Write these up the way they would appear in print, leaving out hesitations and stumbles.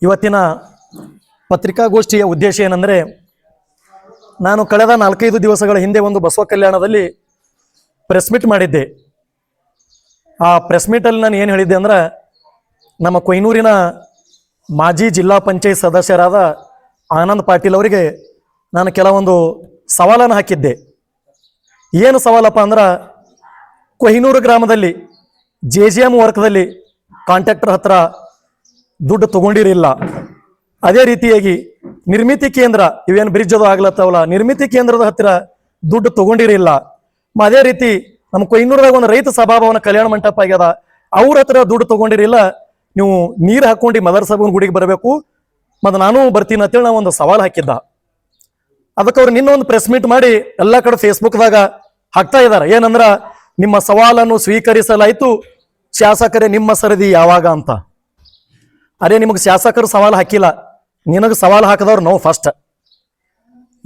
ಇವತ್ತಿನ ಪತ್ರಿಕಾಗೋಷ್ಠಿಯ ಉದ್ದೇಶ ಏನಂದರೆ, ನಾನು ಕಳೆದ 4-5 ದಿವಸಗಳ ಹಿಂದೆ ಒಂದು ಬಸವ ಕಲ್ಯಾಣದಲ್ಲಿ ಪ್ರೆಸ್ ಮೀಟ್ ಮಾಡಿದ್ದೆ. ಆ ಪ್ರೆಸ್ ಮೀಟಲ್ಲಿ ನಾನು ಏನು ಹೇಳಿದ್ದೆ ಅಂದ್ರೆ, ನಮ್ಮ ಕೊಯ್ನೂರಿನ ಮಾಜಿ ಜಿಲ್ಲಾ ಪಂಚಾಯತ್ ಸದಸ್ಯರಾದ ಆನಂದ್ ಪಾಟೀಲ್ ಅವರಿಗೆ ನಾನು ಕೆಲವೊಂದು ಸವಾಲನ್ನು ಹಾಕಿದ್ದೆ. ಏನು ಸವಾಲಪ್ಪ ಅಂದ್ರೆ, ಕೊಯ್ನೂರು ಗ್ರಾಮದಲ್ಲಿ JJM ವರ್ಕ್ದಲ್ಲಿ ಕಾಂಟ್ರಾಕ್ಟರ್ ಹತ್ರ ದುಡ್ಡು ತಗೊಂಡಿರಿಲ್ಲ. ಅದೇ ರೀತಿಯಾಗಿ ನಿರ್ಮಿತಿ ಕೇಂದ್ರ, ಇವೇನು ಬ್ರಿಡ್ಜ್ ಅದು ಆಗ್ಲತ್ತವಲ್ಲ, ನಿರ್ಮಿತಿ ಕೇಂದ್ರದ ಹತ್ತಿರ ದುಡ್ಡು ತಗೊಂಡಿರಿಲ್ಲ. ಅದೇ ರೀತಿ ನಮ್ಮ ಕೊಯ್ನೂರದಾಗ ಒಂದು ರೈತ ಸಭಾಭವನ ಕಲ್ಯಾಣ ಮಂಟಪ ಆಗ್ಯದ, ಅವ್ರ ಹತ್ರ ದುಡ್ಡು ತಗೊಂಡಿರಿಲ್ಲ. ನೀವು ನೀರು ಹಾಕೊಂಡು ಮದರ್ ಸಾಬನ್ ಗುಡಿಗೆ ಬರಬೇಕು, ಮತ್ತು ನಾನು ಬರ್ತೀನಿ ಅಂತೇಳಿ ನಾವು ಒಂದು ಸವಾಲು ಹಾಕಿದ್ದ. ಅದಕ್ಕೆ ಅವ್ರು ನಿನ್ನೊಂದು ಪ್ರೆಸ್ ಮೀಟ್ ಮಾಡಿ ಎಲ್ಲ ಕಡೆ ಫೇಸ್ಬುಕ್ದಾಗ ಹಾಕ್ತಾ ಇದ್ದಾರೆ. ಏನಂದ್ರ, ನಿಮ್ಮ ಸವಾಲನ್ನು ಸ್ವೀಕರಿಸಲಾಯಿತು, ಶಾಸಕರೇ ನಿಮ್ಮ ಸರದಿ ಯಾವಾಗ ಅಂತ. ಅರೆ, ನಿಮಗೆ ಶಾಸಕರು ಸವಾಲು ಹಾಕಿಲ್ಲ, ನಿನಗೆ ಸವಾಲು ಹಾಕಿದವ್ರು ನಾವು ಫಸ್ಟ್.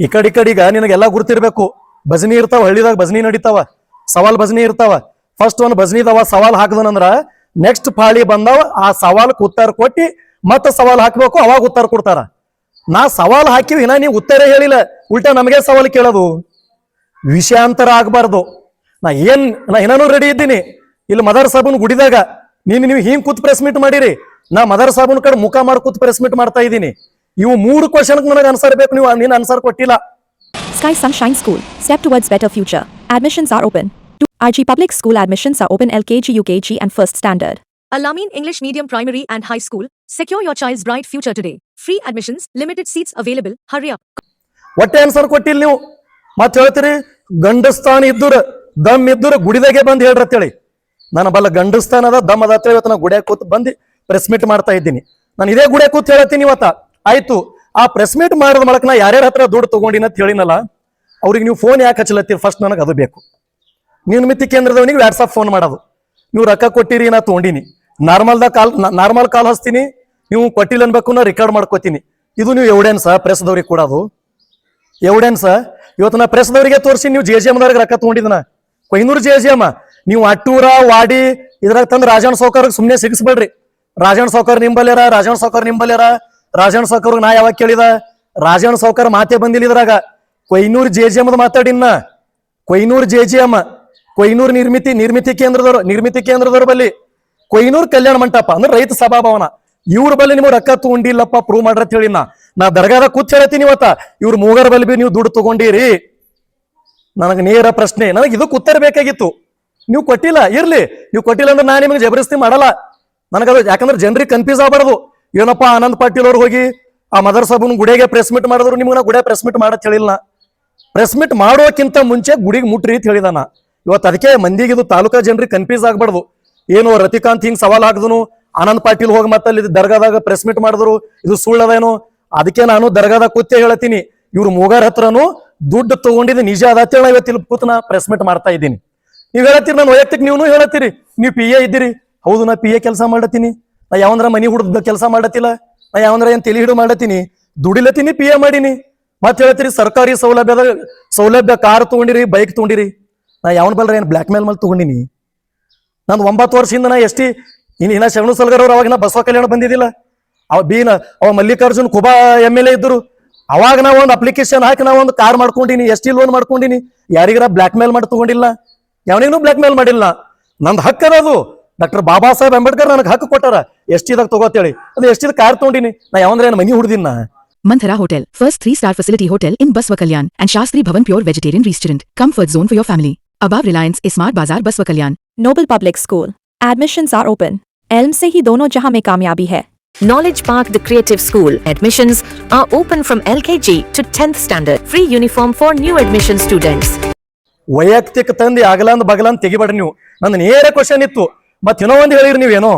ಈ ಕಡೆಗ ನಿನಗೆಲ್ಲ ಗುರ್ತಿರ್ಬೇಕು. ಭಜನಿ ಇರ್ತಾವ, ಹಳ್ಳಿದಾಗ ಭಜನಿ ನಡೀತಾವ, ಸವಾಲ್ ಭಜನಿ ಇರ್ತಾವ. ಫಸ್ಟ್ ಒಂದು ಭಜನಿದವ ಸವಾಲ್ ಹಾಕದನಂದ್ರ ನೆಕ್ಸ್ಟ್ ಪಾಳಿ ಬಂದವ ಆ ಸವಾಲ್ಕ್ ಉತ್ತರ ಕೊಟ್ಟಿ ಮತ್ತೆ ಸವಾಲ್ ಹಾಕ್ಬೇಕು, ಅವಾಗ ಉತ್ತರ ಕೊಡ್ತಾರ. ನಾ ಸವಾಲ್ ಹಾಕಿವಿ, ಇನ್ನ ನೀವು ಉತ್ತರ ಹೇಳಿಲ್ಲ, ಉಲ್ಟಾ ನಮಗೆ ಸವಾಲು ಕೇಳೋದು. ವಿಷಯಾಂತರ ಆಗ್ಬಾರ್ದು. ನಾ ಏನಾನು ರೆಡಿ ಇದ್ದೀನಿ. ಇಲ್ಲಿ ಮದರ್ ಸಾಬನ್ ಗುಡಿದಾಗ ನೀವು ಹಿಂಗ್ ಕೂತ್ ಪ್ರೆಸ್ ಮೀಟ್ ಮಾಡಿರಿ, ನಾ ಮದರ್ ಸಾಬನ್ ಕಡೆ ಮುಖ ಮಾಡಿ ಕೂತ್ ಪ್ರೆಸ್ ಮೀಟ್ ಮಾಡ್ತಾ ಇದ್ದೀನಿ. ಇವು 3 ಕ್ವಶನ್ ನನಗೆ ಆನ್ಸರ್ ಬೇಕು, ನೀವು ನೀನು ಆನ್ಸರ್ ಕೊಟ್ಟಿಲ್ಲ. Sky Sunshine School, step towards better future. Admissions are open. To RG Public School admissions are open LKG, UKG and first standard. Al-Amin English Medium Primary and High School. Secure your child's bright future today. Free admissions, limited seats available. Hurry up. ಒಟ್ಟೆ answer ಕೊಟ್ಟಿಲ್ಲ ನೀವು. ಮತ್ತೆ ಹೇಳ್ತೀರಿ ಗಂಡಸ್ತಾನ ಇದ್ದೂರ ದಮ್ ಇದ್ದೂರ ಗುಡಿದಾಗೆ ಬಂದು ಹೇಳ್ರಿ ಅಂತೇಳಿ. ನಾನು ಬಲ್ಲ ಗಂಡಸ್ತಾನ ಅದ ದಮ್ ಅದ ಅಂತೇಳಿ ಇವತ್ತು ನಾನು ಗುಡಿಯಾಗ ಕೂತ್ ಬಂದು ಪ್ರೆಸ್ ಮೀಟ್ ಮಾಡ್ತಾ ಇದ್ದೀನಿ. ನಾನು ಇದೇ ಗುಡಿಯಾಗ ಕೂತ್ ಹೇಳ್ತೀನಿ ಇವತ್ತ. ಆಯ್ತು, ಆ ಪ್ರೆಸ್ ಮೀಟ್ ಮಾಡಿದ ಮೂಲಕ ನಾ ಯಾರ್ಯಾರ ಹತ್ರ ದುಡ್ಡು ತಗೊಂಡಿನ ಅಂತ ಹೇಳಿನಲ್ಲ, ಅವ್ರಿಗೆ ನೀವು ಫೋನ್ ಯಾಕೆ ಹಚ್ಚಲತ್ತೀರಿ? ಫಸ್ಟ್ ನನಗೆ ಅದು ಬೇಕು. ನಿರ್ಮಿತಿ ಕೇಂದ್ರದವನಿಗೆ ವಾಟ್ಸಪ್ ಫೋನ್ ಮಾಡೋದು, ನೀವು ರೊಕ್ಕ ಕೊಟ್ಟಿರಿ, ನಾ ತೊಗೊಂಡಿನಿ, ನಾರ್ಮಲ್ ಕಾಲ್ ಹಚ್ತೀನಿ, ನೀವು ಕೊಟ್ಟಿಲ್ಲ ಅನ್ಬೇಕು, ನಾ ರೆಕಾರ್ಡ್ ಮಾಡ್ಕೋತೀನಿ. ಇದು ನೀವು ಎವಿಡೆನ್ಸ್ ಪ್ರೆಸ್ದವ್ರಿಗೆ ಕೊಡೋದು? ಎವಿಡೆನ್ಸ್ ಇವತ್ತು ನಾ ಪ್ರೆಸ್ದವರಿಗೆ ತೋರಿಸಿ ನೀವು JJMದವ್ರಿಗೆ ರೊಕ್ಕ ತಗೊಂಡಿದ್ದನ. ಕೊಯ್ನೂರು JJM ನೀವು ಅಟ್ಟೂರ ವಾಡಿ ಇದ್ರಾಗ ತಂದು ರಾಜಣ್ಣ ಸೌಕರ್ಗೆ ಸುಮ್ಮನೆ ಸಿಗಿಸ್ಬೇಡ್ರಿ. ರಾಜಣ್ಣ ಸೌಕರ್ ನಿಂಬಲ್ಯಾರ, ರಾಜಣ್ಣ ಸೌಕರ್ ನಿಂಬಲ್ಯಾರ. ರಾಜಣ್ಣ ಸೌಕರ್ಗೆ ನಾ ಯಾವಾಗ ಕೇಳಿದ? ರಾಜಣ್ಣ ಸೌಕರ್ ಮಾತೇ ಬಂದಿಲ್ಲ ಇದ್ರಾಗ. ಕೊಯ್ನೂರು JJMದ ಮಾತಾಡಿನ. ಕೊಯ್ನೂರು JJM, ಕೊಯ್ನೂರು ನಿರ್ಮಿತಿ ಕೇಂದ್ರದವ್ರ ಬಲ್ಲಿ ಕೊಯ್ನೂರು ಕಲ್ಯಾಣ ಮಂಟಪ ಅಂದ್ರೆ ರೈತ ಸಭಾಭವನ, ಇವ್ರ ಬಲ್ಲಿ ನೀವು ರೊಕ್ಕ ತಗೊಂಡಿಲ್ಲಪ್ಪ ಪ್ರೂವ್ ಮಾಡ್ರ ಅಂತ ಹೇಳಿನ. ನಾ ದರ್ಗಾದ ಕೂತ್ ಹೇಳ್ತೀನಿ ಇವತ್ತ, ಇವ್ರ ಮೂಗರ ಬಲ್ಲಿ ಬಿ ನೀವು ದುಡ್ಡು ತಗೊಂಡಿರಿ. ನನಗೆ ನೇರ ಪ್ರಶ್ನೆ, ನನಗೆ ಇದಕ್ಕೆ ಉತ್ತರ ಬೇಕಾಗಿತ್ತು. ನೀವು ಕೊಟ್ಟಿಲ್ಲ, ಇರ್ಲಿ, ನೀವು ಕೊಟ್ಟಿಲ್ಲ ಅಂದ್ರೆ ನಾನು ನಿಮಗೆ ಜಬರ್ದಸ್ತಿ ಮಾಡಲ್ಲ. ನನಗದು ಯಾಕಂದ್ರೆ ಜನರಿಗೆ ಕನ್ಫ್ಯೂಸ್ ಆಗ್ಬಾರ್ದು. ಏನಪ್ಪ ಆನಂದ್ ಪಾಟೀಲ್ ಅವ್ರು ಹೋಗಿ ಆ ಮದರ್ ಸಾಬನ್ ಗುಡಿಗೆ ಪ್ರೆಸ್ ಮೀಟ್ ಮಾಡಿದ್ರು, ನಿಮ್ಗೆ ನಾ ಗುಡಿಯ ಪ್ರೆಸ್ ಮೀಟ್ ಮಾಡತ್ ಹೇಳಿಲ್ಲ. ಪ್ರೆಸ್ ಮೀಟ್ ಮಾಡೋಕ್ಕಿಂತ ಮುಂಚೆ ಗುಡಿಗೆ ಮುಟ್ರಿ ಅಂತ ಹೇಳಿದಾನ. ಇವತ್ತು ಅದಕ್ಕೆ ಮಂದಿಗೆ ಇದು ತಾಲೂಕಾ ಜನರಿಗೆ ಕನ್ಫ್ಯೂಸ್ ಆಗ್ಬಾರ್ದು. ಏನು ರತಿಕಾಂತ್ ಹಿಂಗ್ ಸವಾಲ್ ಹಾಕಿದನು, ಆನಂದ್ ಪಾಟೀಲ್ ಹೋಗಿ ಮತ್ತೆ ಅಲ್ಲಿ ದರ್ಗಾದಾಗ ಪ್ರೆಸ್ ಮೀಟ್ ಮಾಡಿದ್ರು, ಇದು ಸುಳ್ಳದೇನು? ಅದಕ್ಕೆ ನಾನು ದರ್ಗಾದಾಗ ಕೂತೇ ಹೇಳ್ತೀನಿ, ಇವ್ರು ಮೂಗಾರ್ ಹತ್ರನು ದುಡ್ಡು ತಗೊಂಡಿದ್ದು ನಿಜ ಅದ. ಇವತ್ತು ಇಲ್ಲಿ ಕೂತ್ ನಾ ಪ್ರೆಸ್ ಮೀಟ್ ಮಾಡ್ತಾ ಇದ್ದೀನಿ. ನೀವು ಹೇಳತ್ತೀರಿ, ನಾನು ವೈಯಕ್ತಿಕ ನೀವು ಹೇಳತ್ತೀರಿ, ನೀವು PA ಇದ್ದೀರಿ. ಹೌದು, ನಾ PA ಕೆಲಸ ಮಾಡತ್ತೀನಿ. ನಾ ಯಾವಂದ್ರ ಮನಿ ಹುಡ್ದ ಕೆಲಸ ಮಾಡತ್ತಿಲ್ಲ, ನಾ ಯಾವಂದ್ರ ಏನ್ ತಲೆ ಹಿಡು ಮಾಡತ್ತೀನಿ, ದುಡಿಲತ್ತೀನಿ, PA ಮಾಡೀನಿ. ಮತ್ತೆ ಹೇಳ್ತೀರಿ ಸರ್ಕಾರಿ ಸೌಲಭ್ಯ ಕಾರ್ ತಗೊಂಡಿರಿ, ಬೈಕ್ ತಗೊಂಡಿರಿ. ನಾ ಯಾವನ್ ಬಲ್ರ ಏನ್ ಬ್ಲಾಕ್ ಮೇಲ್ ಮೇಲೆ ತಗೊಂಡಿನಿ? ನಂದು 9 ವರ್ಷದಿಂದ ನಾ ಇನ್ನ ಶರಣು ಸಲ್ಗರ್ ಅವ್ರು ಅವಾಗ ನಾ ಬಸವ ಕಲ್ಯಾಣ ಬಂದಿದ್ದಿಲ್ಲ. ಅವ ಮಲ್ಲಿಕಾರ್ಜುನ್ ಖುಬಾ MLA ಇದ್ರು. ಅವಾಗ ನಾ ಒಂದು ಅಪ್ಲಿಕೇಶನ್ ಹಾಕಿ ನಾ ಒಂದು ಕಾರ್ ಮಾಡ್ಕೊಂಡಿನಿ, ST ಲೋನ್ ಮಾಡ್ಕೊಂಡಿನಿ. ಯಾರಿಗಾರ ಬ್ಲಾಕ್ ಮೇಲ್ ಮಾಡಿ ತಗೊಂಡಿಲ್ಲ, ಯಾವನಿಗೂ ಬ್ಲಾಕ್ ಮೇಲ್ ಮಾಡಿಲ್ಲ. ನಂದು ಹಕ್ಕ ಅದು. ಡಾಕ್ಟರ್ ಬಾಬಾ ಸಾಹೇಬ್ ಅಂಬೇಡ್ಕರ್ ನನಗೆ ಹಕ್ಕು ಕೊಟ್ಟಾರ STದಾಗ ತಗೋತೇಳಿ. ಅದು STದ ಕಾರ್ ತಗೊಂಡಿನಿ. ನಾ ಯಾವಂದ್ರೆ ಏನ್ ಮನಿ ಹುಡ್ದಿನ? Manthara Hotel, first 3-star facility hotel in Baswa Kalyan and Shastri Bhavan Pure Vegetarian Restaurant. Comfort zone for your family. Above Reliance Smart Bazaar Baswa Kalyan. Noble Public School. Admissions are open. Elm se hi dono jahan mein kamyabi hai. Knowledge Park The Creative School. Admissions are open from LKG to 10th standard. Free uniform for new admission students. ವೈಯಕ್ತಿಕ ತಂದು ಆಗಲಂದ್ ಬಗಲಂದ್ ತೆಗಿಬೇಡ್ರಿ ನೀವು. ನಂದು ನೇರ question ಇತ್ತು. ಮತ್ತೇನೋ ಒಂದು ಹೇಳಿರಿ ನೀವೇನೋ,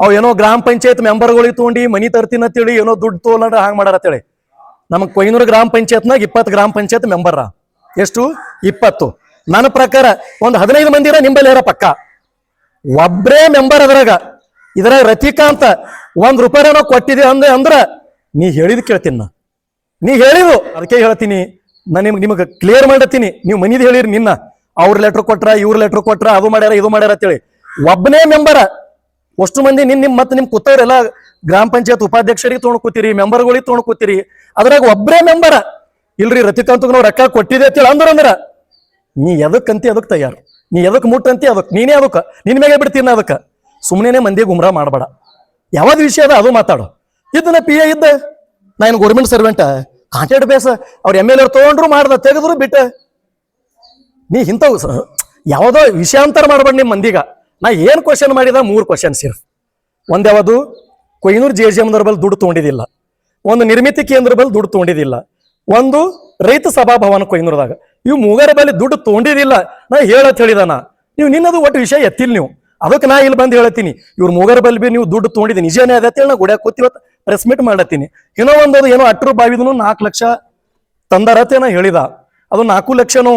ಅವು ಏನೋ ಗ್ರಾಮ ಪಂಚಾಯತ್ ಮೆಂಬರ್ಗಳಿಗೆ ತೊಗೊಂಡು ಮನಿ ತರ್ತೀನಿ ಅಂತೇಳಿ ಏನೋ ದುಡ್ಡು ತೋಲಂದ್ರೆ ಹಾಂಗ್ ಮಾಡಾರ ಅಂತೇಳಿ. ನಮಗೆ ಕೊಯ್ನೂರು ಗ್ರಾಮ ಪಂಚಾಯತ್ನಾಗ 20 ಗ್ರಾಮ ಪಂಚಾಯತ್ ಮೆಂಬರ್. ಎಷ್ಟು? 20. ನನ್ನ ಪ್ರಕಾರ ಒಂದು 15 ಮಂದಿರ ನಿಂಬಲ್ಲಿ ಯಾರ ಪಕ್ಕ, ಒಬ್ರೇ ಮೆಂಬರ್ ಅದ್ರಾಗ. ಇದ್ರಾಗ ರತಿಕಾಂತ ₹1 ನಾವು ಕೊಟ್ಟಿದ್ದೀವಿ ಅಂದ್ರೆ ನೀ ಹೇಳಿದ್ ಕೇಳ್ತೀನಿ ನಾ. ನೀ ಹೇಳಿದು ಅದಕ್ಕೆ ಹೇಳ್ತೀನಿ. ನಾನು ನಿಮಗೆ ಕ್ಲಿಯರ್ ಮಾಡತ್ತೀನಿ. ನೀವು ಮನಿದ್ ಹೇಳಿರಿ, ನಿನ್ನ ಅವ್ರ ಲೆಟರ್ ಕೊಟ್ರ, ಇವ್ರ ಲೆಟರ್ ಕೊಟ್ರ, ಅದು ಮಾಡ್ಯಾರ ಇದು ಮಾಡ್ಯಾರ ಅಂತೇಳಿ. ಒಬ್ಬನೇ ಮೆಂಬರ ಅಷ್ಟು ಮಂದಿ ನಿಮ್ ಮತ್ತೆ ನಿಮ್ ಕೂತವ್ರೆಲ್ಲ ಗ್ರಾಮ ಪಂಚಾಯತ್ ಉಪಾಧ್ಯಕ್ಷರಿಗೆ ತೊಗೊಂಡ್ ಕೂತೀರಿ, ಮೆಂಬರ್ಗಳಿಗೆ ತೊಗೊಂಡ್ ಕೂತೀರಿ. ಅದ್ರಾಗ ಒಬ್ಬರೇ ಮೆಂಬರ್ ಇಲ್ರಿ ರತಿಕಾಂತ್ ನಾವು ರೊಕ್ಕ ಕೊಟ್ಟಿದೆ ಅಂತೇಳಿ ಅಂದ್ರ ನೀ ಎದಕ್ಕಂತಿ ಅದಕ್ಕೆ ತಯಾರು, ನೀ ಎದಕ್ ಮುಟ್ಟಂತಿ ಅದಕ್ಕೆ ನೀನೇ ಅದಕ್ಕೆ ನಿನ್ ಮೇಲೆ ಬಿಡ್ತೀನಿ ಅದಕ್ಕೆ. ಸುಮ್ಮನೆ ಮಂದಿ ಗುಮ್ರಾ ಮಾಡಬೇಡ. ಯಾವ್ದು ವಿಷಯ ಅದ ಅದು ಮಾತಾಡು. ಇದನ್ನ ಪಿ ಎ ಇದ್ದ ನಾ ಏನು ಗೌರ್ಮೆಂಟ್ ಸರ್ವೆಂಟ್ ಕಾಂಟ್ರಾಕ್ಟ್ ಬೇಸ ಅವ್ರ MLA ತಗೊಂಡ್ರು ಮಾಡ್ದ ತೆಗೆದ್ರು ಬಿಟ್ಟ. ನೀ ಇಂಥವು ಯಾವುದೋ ವಿಷಯಾಂತರ ಮಾಡ್ಬೇಡ ನಿಮ್ಮ ಮಂದಿಗ. ನಾ ಏನ್ ಕ್ವಶನ್ ಮಾಡಿದ 3 ಕ್ವಶನ್ ಸಿರ್ಫ್. ಒಂದ್ ಯಾವುದು ಕೊಯ್ನೂರು JJMದವ್ರ ಬಲ್ ದುಡ್ಡು ತೊಗೊಂಡಿದ್ದಿಲ್ಲ, ಒಂದು ನಿರ್ಮಿತಿ ಕೇಂದ್ರ ಬಲ್ ದುಡ್ಡು ತೊಗೊಂಡಿದ್ದಿಲ್ಲ, ಒಂದು ರೈತ ಸಭಾಭವನ ಕೊಯ್ನೂರದಾಗ. ಇವು ಮೂಗರ ಬಲ್ಲಿ ದುಡ್ಡು ತೊಗೊಂಡಿದ್ದಿಲ್ಲ. ನಾ ಹೇಳತ್ ಹೇಳಿದಾನ ನೀವು ನಿನ್ನದು ಒಟ್ಟು ವಿಷಯ ಎತ್ತಿಲ್ ನೀವು. ಅದಕ್ಕೆ ನಾ ಇಲ್ಲಿ ಬಂದು ಹೇಳ್ತೀನಿ ಇವ್ರ ಮೂಗರ ಬಲ್ ಬಿ ನೀವು ದುಡ್ಡು ತೊಗೊಂಡಿದ್ದೀನಿ ನಿಜನೇ ಅದೇ ನಾ ಗುಡ್ಯಾಕ ಕೂತಿವತ್ತು ಪ್ರೆಸ್ ಮೀಟ್ ಮಾಡತ್ತೀನಿ. ಏನೋ ಒಂದದು ಏನೋ ಅಟ್ರು ಬಾವಿದನು 4 ಲಕ್ಷ ತಂದಾರತ್ತೆ ನಾ ಹೇಳಿದ. ಅದು 4 ಲಕ್ಷನು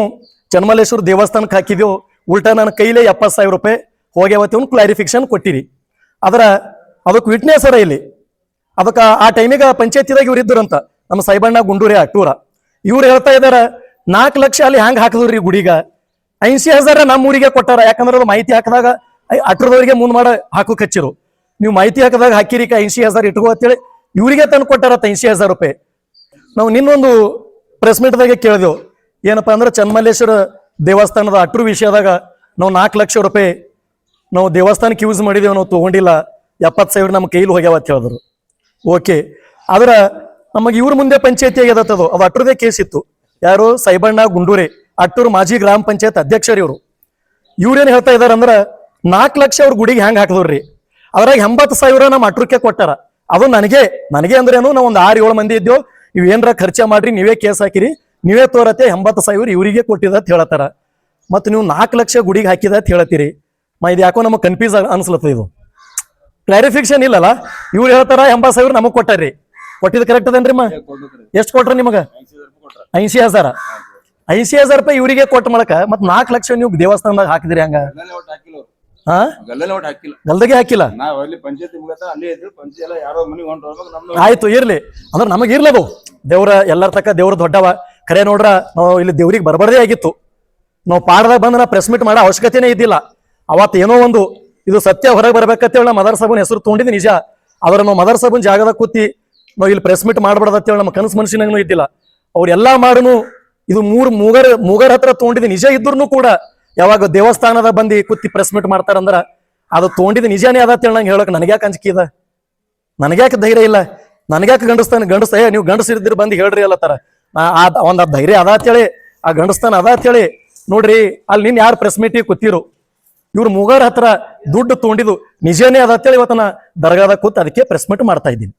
ಚನ್ಮಲ್ಲೇಶ್ವರ ದೇವಸ್ಥಾನಕ್ಕೆ ಹಾಕಿದ್ಯೋ, ಉಲ್ಟಾ ನನ್ನ ಕೈಲೇ 70,000 ರೂಪಾಯಿ ಹೋಗ್ಯಾವತ್ತಿ ಅವ್ನು ಕ್ಲಾರಿಫಿಕೇಶನ್ ಕೊಟ್ಟಿರಿ. ಅದಕ್ಕೆ ವಿಟ್ನೆಸ್ ಅರ ಇಲ್ಲಿ. ಅದಕ್ಕೆ ಆ ಟೈಮಿಗೆ ಪಂಚಾಯತಿದಾಗ ಇವ್ರು ಇದ್ರಂತ ನಮ್ಮ ಸಾಯಿಬಣ್ಣ ಗುಂಡೂರಿ ಅಟ್ಟೂರ. ಇವ್ರು ಹೇಳ್ತಾ ಇದಾರ 4 ಲಕ್ಷ ಅಲ್ಲಿ ಹ್ಯಾಂಗ ಹಾಕಿದ್ರಿ ಗುಡಿಗ, 80,000 ನಮ್ಮ ಊರಿಗೆ ಕೊಟ್ಟಾರ. ಯಾಕಂದ್ರೆ ಅದು ಮಾಹಿತಿ ಹಾಕಿದಾಗ ಅಟ್ರದವರಿಗೆ ಮುಂದ್ ಮಾಡ ಹಾಕೋಕ್ ಹಚ್ಚಿರು. ನೀವು ಮಾಹಿತಿ ಹಾಕಿದಾಗ ಹಾಕಿರಿ 80,000 ಇಟ್ಕೋ ಅಂತೇಳಿ ಇವರಿಗೆ ತಂದು ಕೊಟ್ಟಾರತ್ತ 80,000 ರೂಪಾಯಿ. ನಾವು ನಿನ್ನೊಂದು ಪ್ರೆಸ್ ಮೀಟ್ದಾಗೆ ಕೇಳಿದೆವು ಏನಪ್ಪಾ ಅಂದ್ರೆ ಚನ್ಮಲ್ಲೇಶ್ವರ ದೇವಸ್ಥಾನದ ಅಟ್ರು ವಿಷಯದಾಗ ನಾವು 4 ಲಕ್ಷ ರೂಪಾಯಿ ನಾವು ದೇವಸ್ಥಾನಕ್ಕೆ ಯೂಸ್ ಮಾಡಿದೇವು, ನಾವು ತಗೊಂಡಿಲ್ಲ, 70,000 ನಮ್ಮ ಕೈಲಿ ಹೋಗ್ಯಾವ ಅಂತ ಹೇಳಿದ್ರು. ಓಕೆ, ಆದ್ರ ನಮಗೆ ಇವ್ರ ಮುಂದೆ ಪಂಚಾಯತಿ ಆಗ್ಯದತ್ತದು, ಅದು ಅಟ್ರದೇ ಕೇಸ್ ಇತ್ತು. ಯಾರು ಸಾಯಿಬಣ್ಣ ಗುಂಡೂರಿ ಅಟ್ಟೂರು ಮಾಜಿ ಗ್ರಾಮ ಪಂಚಾಯತ್ ಅಧ್ಯಕ್ಷರು ಇವರು. ಇವ್ರೇನ್ ಹೇಳ್ತಾ ಇದಾರ ಅಂದ್ರ 4 ಲಕ್ಷ ಅವ್ರ ಗುಡಿಗೆ ಹ್ಯಾಂಗ ಹಾಕಿದ್ರಿ, ಅದ್ರಾಗ 80,000 ನಮ್ಮ ಅಟ್ರಕ್ಕೆ ಕೊಟ್ಟಾರ. ಅದು ನನಗೆ ಅಂದ್ರೇನು, ನಾವು ಒಂದು 6-7 ಮಂದಿ ಇದ್ದೇವು, ಇವ್ ಏನ್ರ ಖರ್ಚ ಮಾಡ್ರಿ, ನೀವೇ ಕೇಸ್ ಹಾಕಿರಿ, ನೀವೇ ತೋರತ್ತೆ 80,000 ಇವರಿಗೆ ಕೊಟ್ಟಿದ ಅಂತ ಹೇಳತ್ತಾರ. ಮತ್ತೆ ನೀವು 4 ಲಕ್ಷ ಗುಡಿಗೆ ಹಾಕಿದ ಅಂತ ಹೇಳ್ತೀರಿ. ಇದು ಯಾಕೋ ನಮಗೆ ಕನ್ಫ್ಯೂಸ್ ಅನ್ಸ್ಲತ್ತ. ಇದು ಕ್ಲಾರಿಫಿಕೇಶನ್ ಇಲ್ಲಲ್ಲ. ಇವ್ರು ಹೇಳ್ತಾರ 80,000 ನಮಗ್ ಕೊಟ್ಟಾರ್ರಿ, ಕೊಟ್ಟಿದ್ದು ಕರೆಕ್ಟ್ ಅದೇನ್ರಿ? ಎಷ್ಟು ಕೊಟ್ರಿ ನಿಮಗ? 80,000. 80,000 ರೂಪಾಯಿ ಇವರಿಗೆ ಕೊಟ್ಟ ಮೂಲಕ ಮತ್ 4 ಲಕ್ಷ ನೀವು ದೇವಸ್ಥಾನದಾಗ ಹಾಕಿದ್ರಿ. ಹಂಗ ಗಲ್ದಗೆ ಹಾಕಿಲ್ಲ. ಆಯ್ತು ಇರ್ಲಿ, ಅಂದ್ರೆ ನಮಗ್ ಇರ್ಲದು ದೇವ್ರ ಎಲ್ಲರ ತಕ್ಕ ದೇವ್ರ ದೊಡ್ಡವ ಖರೆ. ನೋಡ್ರ ನಾವು ಇಲ್ಲಿ ದೇವ್ರಿಗೆ ಬರಬಾರ್ದೇ ಆಗಿತ್ತು. ನಾವು ಪಾಡದಾಗ ಬಂದ ನಾ ಪ್ರೆಸ್ ಮೀಟ್ ಮಾಡೋ ಅವಶ್ಯಕತೆನೇ ಇದ್ದಿಲ್ಲ. ಅವತ್ತು ಏನೋ ಒಂದು ಇದು ಸತ್ಯ ಹೊರಗೆ ಬರ್ಬೇಕಂತೇಳಿ ನಾ ಮದರ್ ಸಾಬನ್ ಹೆಸರು ತೊಗೊಂಡಿದ್ದು ನಿಜ. ಆದ್ರೆ ನಾವು ಮದರ್ ಸಾಬನ್ ಜಾಗದಾಗ ಕೂತಿ ನಾವು ಇಲ್ಲಿ ಪ್ರೆಸ್ ಮೀಟ್ ಮಾಡ್ಬಾರ್ದಂತೇಳಿ ನಮ್ಮ ಕನಸು ಮನುಷ್ಯನಾಗೂ ಇದ್ದಿಲ್ಲ. ಅವ್ರೆಲ್ಲಾ ಮಾಡುನು ಇದು ಮೂಗರ್ ಹತ್ರ ತೊಗೊಂಡಿದ್ದು ನಿಜ ಇದ್ರು ಕೂಡ ಯಾವಾಗ ದೇವಸ್ಥಾನದ ಬಂದು ಕೂತಿ ಪ್ರೆಸ್ ಮೀಟ್ ಮಾಡ್ತಾರಂದ್ರ ಅದು ತೊಗೊಂಡಿದ್ದು ನಿಜಾನೇ ಅದಂತೇಳಿ ನಂಗೆ ಹೇಳಕ್ ನನಗ್ಯಾಕೆ ಅಂಜಿಕೆ ಇದೆ, ನನಗ್ಯಾಕೆ ಧೈರ್ಯ ಇಲ್ಲ, ನನಗ್ಯಾಕೆ ಗಂಡಸ ನೀವು ಗಂಡಸಿರಿದ್ರೆ ಬಂದು ಹೇಳ್ರಿ ಅಲ್ಲತ್ತಾರ. ಒಂದ್ ಧೈರ್ಯ ಅದ ಅಂತೇಳಿ ಆ ಗಂಡಸ್ತಾನ ಅದ ಅಂತೇಳಿ ನೋಡ್ರಿ. ಅಲ್ಲಿ ನಿನ್ ಯಾರು ಪ್ರೆಸ್ ಮೀಟಿಗೆ ಕೂತಿರು, ಇವ್ರು ಮೂಗರ್ ಹತ್ರ ದುಡ್ಡು ತೊಗೊಂಡಿದ್ದು ನಿಜನೇ ಅದ ಅಂತೇಳಿ ಇವತ್ತನ ದರ್ಗಾದಾಗ ಕೂತ್ ಅದಕ್ಕೆ ಪ್ರೆಸ್ ಮೀಟ್ ಮಾಡ್ತಾ ಇದ್ದೀನಿ.